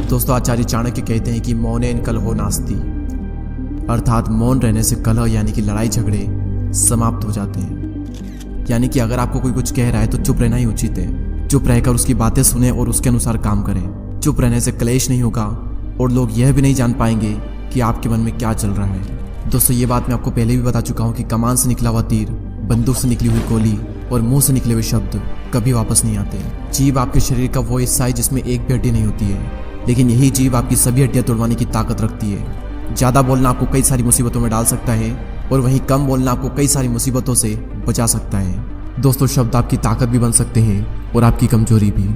दोस्तों, आचार्य चाणक्य कहते हैं कि मौनेन कलहो नास्ति, अर्थात मौन रहने से कलह यानी कि लड़ाई झगड़े समाप्त हो जाते हैं। यानी कि अगर आपको कोई कुछ कह रहा है तो चुप रहना ही उचित है। चुप रहकर उसकी बातें सुने और उसके अनुसार काम करें। चुप रहने से क्लेश नहीं होगा और लोग यह भी नहीं जान पाएंगे कि आपके मन में क्या चल रहा है। दोस्तों, ये बात मैं आपको पहले भी बता चुका हूँ कि कमान से निकला हुआ तीर, बंदूक से निकली हुई गोली और मुंह से निकले हुए शब्द कभी वापस नहीं आते। जीभ आपके शरीर का वो हिस्सा है जिसमें एक भी हड्डी नहीं होती है, लेकिन यही जीभ आपकी सभी हड्डियां तोड़वाने की ताकत रखती है। ज़्यादा बोलना आपको कई सारी मुसीबतों में डाल सकता है और वहीं कम बोलना आपको कई सारी मुसीबतों से बचा सकता है। दोस्तों, शब्द आपकी ताकत भी बन सकते हैं और आपकी कमजोरी भी।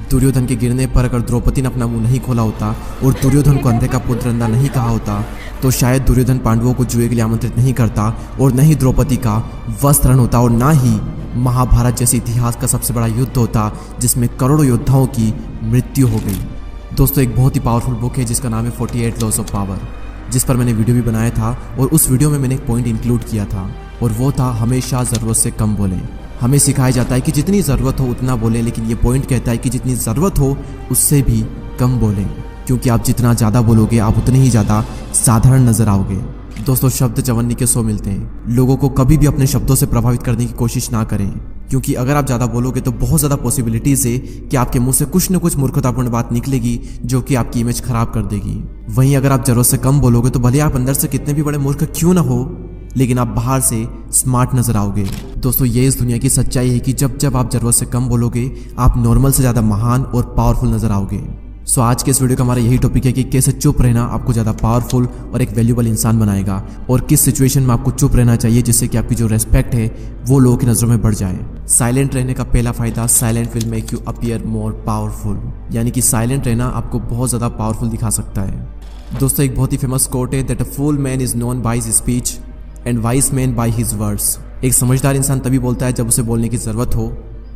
दुर्योधन के गिरने पर अगर द्रौपदी ने अपना मुंह नहीं खोला होता और दुर्योधन को अंधे का पुत्र अंधा नहीं कहा होता तो शायद दुर्योधन पांडवों को जुए के लिए आमंत्रित नहीं करता और न ही द्रौपदी का वस्त्रण होता और ना ही महाभारत जैसे इतिहास का सबसे बड़ा युद्ध होता जिसमें करोड़ों योद्धाओं की मृत्यु हो गई। दोस्तों, एक बहुत ही पावरफुल बुक है जिसका नाम है 48 लॉज ऑफ पावर, जिस पर मैंने वीडियो भी बनाया था और उस वीडियो में मैंने एक पॉइंट इंक्लूड किया था और वो था हमेशा ज़रूरत से कम बोलें। हमें सिखाया जाता है कि जितनी ज़रूरत हो उतना बोलें, लेकिन ये पॉइंट कहता है कि जितनी ज़रूरत हो उससे भी कम बोलें, क्योंकि आप जितना ज़्यादा बोलोगे आप उतने ही ज़्यादा साधारण नजर आओगे। दोस्तों, शब्द चवन्नी के 100 मिलते हैं। लोगों को कभी भी अपने शब्दों से प्रभावित करने की कोशिश ना करें, क्योंकि अगर आप ज़्यादा बोलोगे तो बहुत ज़्यादा पॉसिबिलिटीज़ है कि आपके मुंह से कुछ न कुछ मूर्खतापूर्ण बात निकलेगी जो कि आपकी इमेज खराब कर देगी। वहीं अगर आप ज़रूरत से कम बोलोगे तो भले आप अंदर से कितने भी बड़े मूर्ख क्यों ना हो, लेकिन आप बाहर से स्मार्ट नजर आओगे। दोस्तों, ये इस दुनिया की सच्चाई है कि जब जब आप ज़रूरत से कम बोलोगे आप नॉर्मल से ज़्यादा महान और पावरफुल नजर आओगे। सो आज के इस वीडियो का हमारा यही टॉपिक है कि कैसे चुप रहना आपको ज़्यादा पावरफुल और एक वैल्यूबल इंसान बनाएगा और किस सिचुएशन में आपको चुप रहना चाहिए जिससे कि आपकी जो रेस्पेक्ट है वो लोगों की नज़रों में बढ़ जाए। साइलेंट रहने का पहला फायदा, silent will make you appear more powerful, यानी कि साइलेंट रहना आपको बहुत ज़्यादा पावरफुल दिखा सकता है। दोस्तों, एक बहुत ही फेमस कोट है that a fool man is known by his speech and wise man by his words. एक समझदार इंसान तभी बोलता है जब उसे बोलने की ज़रूरत हो,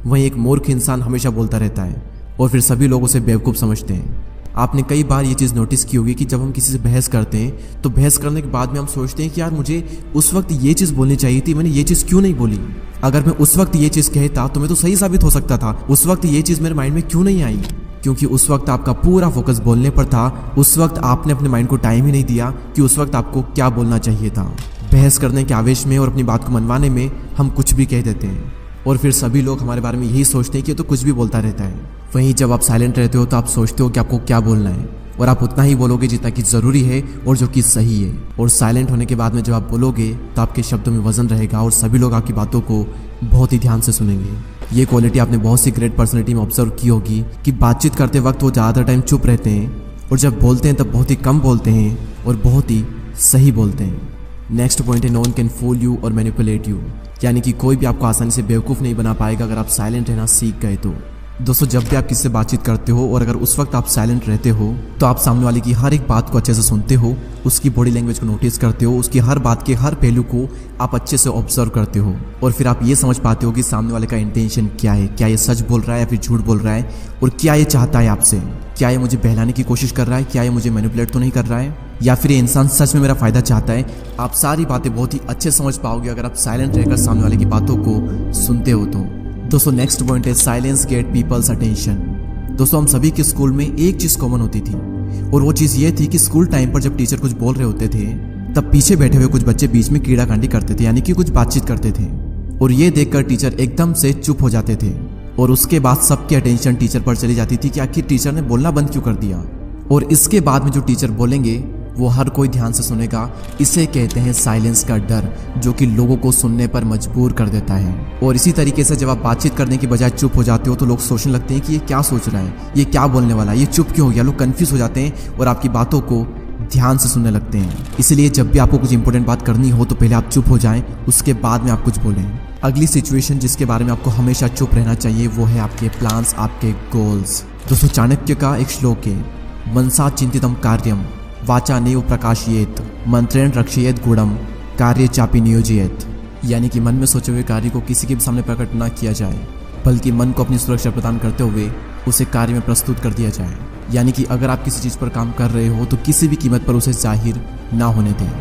वहीं एक मूर्ख इंसान हमेशा बोलता रहता है और फिर सभी लोग उसे बेवकूफ़ समझते हैं। आपने कई बार ये चीज़ नोटिस की होगी कि जब हम किसी से बहस करते हैं तो बहस करने के बाद में हम सोचते हैं कि यार मुझे उस वक्त ये चीज़ बोलनी चाहिए थी, मैंने ये चीज़ क्यों नहीं बोली। अगर मैं उस वक्त ये चीज़ कहता तो मैं तो सही साबित हो सकता था। उस वक्त ये चीज़ मेरे माइंड में क्यों नहीं आई, क्योंकि उस वक्त आपका पूरा फोकस बोलने पर था। उस वक्त आपने अपने माइंड को टाइम ही नहीं दिया कि उस वक्त आपको क्या बोलना चाहिए था। बहस करने के आवेश में और अपनी बात को मनवाने में हम कुछ भी कह देते हैं और फिर सभी लोग हमारे बारे में यही सोचते हैं कि तो कुछ भी बोलता रहता है। वहीं जब आप साइलेंट रहते हो तो आप सोचते हो कि आपको क्या बोलना है और आप उतना ही बोलोगे जितना कि ज़रूरी है और जो कि सही है। और साइलेंट होने के बाद में जब आप बोलोगे तो आपके शब्दों में वजन रहेगा और सभी लोग आपकी बातों को बहुत ही ध्यान से सुनेंगे। ये क्वालिटी आपने बहुत सी ग्रेट पर्सनैलिटी में ऑब्जर्व की होगी कि बातचीत करते वक्त वो ज़्यादातर टाइम चुप रहते हैं और जब बोलते हैं तब बहुत ही कम बोलते हैं और बहुत ही सही बोलते हैं। नेक्स्ट पॉइंट है no one can fool you और मैनिपुलेट यू, यानी कि कोई भी आपको आसानी से बेवकूफ़ नहीं बना पाएगा अगर आप साइलेंट रहना सीख गए तो। दोस्तों, जब भी आप किससे बातचीत करते हो और अगर उस वक्त आप साइलेंट रहते हो तो आप सामने वाले की हर एक बात को अच्छे से सुनते हो, उसकी बॉडी लैंग्वेज को नोटिस करते हो, उसकी हर बात के हर पहलू को आप अच्छे से ऑब्जर्व करते हो और फिर आप ये समझ पाते हो कि सामने वाले का इंटेंशन क्या है, क्या ये सच बोल रहा है या फिर झूठ बोल रहा है और क्या ये चाहता है आपसे। क्या ये मुझे बहलाने की कोशिश कर रहा है, क्या ये मुझे मैनिपुलेट तो नहीं कर रहा है, या फिर ये इंसान सच में मेरा फ़ायदा चाहता है। आप सारी बातें बहुत ही अच्छे समझ पाओगे अगर आप साइलेंट रहकर सामने वाले की बातों को सुनते हो तो। दोस्तों, नेक्स्ट पॉइंट है साइलेंस गेट पीपल्स अटेंशन। दोस्तों, हम सभी के स्कूल में एक चीज़ कॉमन होती थी और वो चीज़ ये थी कि स्कूल टाइम पर जब टीचर कुछ बोल रहे होते थे तब पीछे बैठे हुए कुछ बच्चे बीच में कीड़ाकांडी करते थे, यानी कि कुछ बातचीत करते थे और ये देखकर टीचर एकदम से चुप हो जाते थे और उसके बाद सबकी अटेंशन टीचर पर चली जाती थी कि आखिर टीचर ने बोलना बंद क्यों कर दिया। और इसके बाद में जो टीचर बोलेंगे वो हर कोई ध्यान से सुनेगा। इसे कहते हैं साइलेंस का डर, जो कि लोगों को सुनने पर मजबूर कर देता है। और इसी तरीके से जब आप बातचीत करने की बजाय चुप हो जाते हो तो लोग सोचने लगते हैं कि ये क्या सोच रहा है, ये क्या बोलने वाला है, ये चुप क्यों हो गया। लोग कंफ्यूज हो जाते हैं और आपकी बातों को ध्यान से सुनने लगते हैं। इसलिए जब भी आपको कुछ इंपॉर्टेंट बात करनी हो तो पहले आप चुप हो जाएं, उसके बाद में आप कुछ बोलें। अगली सिचुएशन जिसके बारे में आपको हमेशा चुप रहना चाहिए वो है आपके प्लान्स, आपके गोल्स। दोस्तों, चाणक्य का एक श्लोक है मनसा चिंतितम कार्यम वाचा नैव प्रकाशयेत मंत्रेण रक्षयेत गुणम कार्य चापि नियोजयेत, यानी कि मन में सोचे हुए कार्य को किसी के भी सामने प्रकट ना किया जाए बल्कि मन को अपनी सुरक्षा प्रदान करते हुए उसे कार्य में प्रस्तुत कर दिया जाए। यानी कि अगर आप किसी चीज़ पर काम कर रहे हो तो किसी भी कीमत पर उसे जाहिर ना होने दें,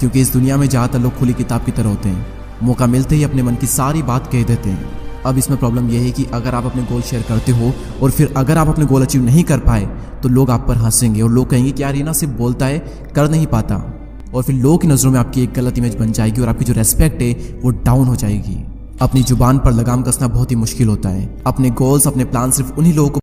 क्योंकि इस दुनिया में ज़्यादातर लोग खुली किताब की तरह होते हैं। मौका मिलते ही अपने मन की सारी बात कह देते हैं अब इसमें प्रॉब्लम यह है कि अगर आप अपने गोल शेयर करते हो और फिर अगर आप अपने गोल अचीव नहीं कर पाए तो लोग आप पर हंसेंगे और लोग कहेंगे कि यार ये ना सिर्फ बोलता है, कर नहीं पाता। और फिर लोगों की नज़रों में आपकी एक गलत इमेज बन जाएगी और आपकी जो रेस्पेक्ट है वो डाउन हो जाएगी। अपनी जुबान पर लगाम कसना बहुत ही मुश्किल होता है। अपने गोल्स, अपने प्लान सिर्फ उन्हीं लोगों को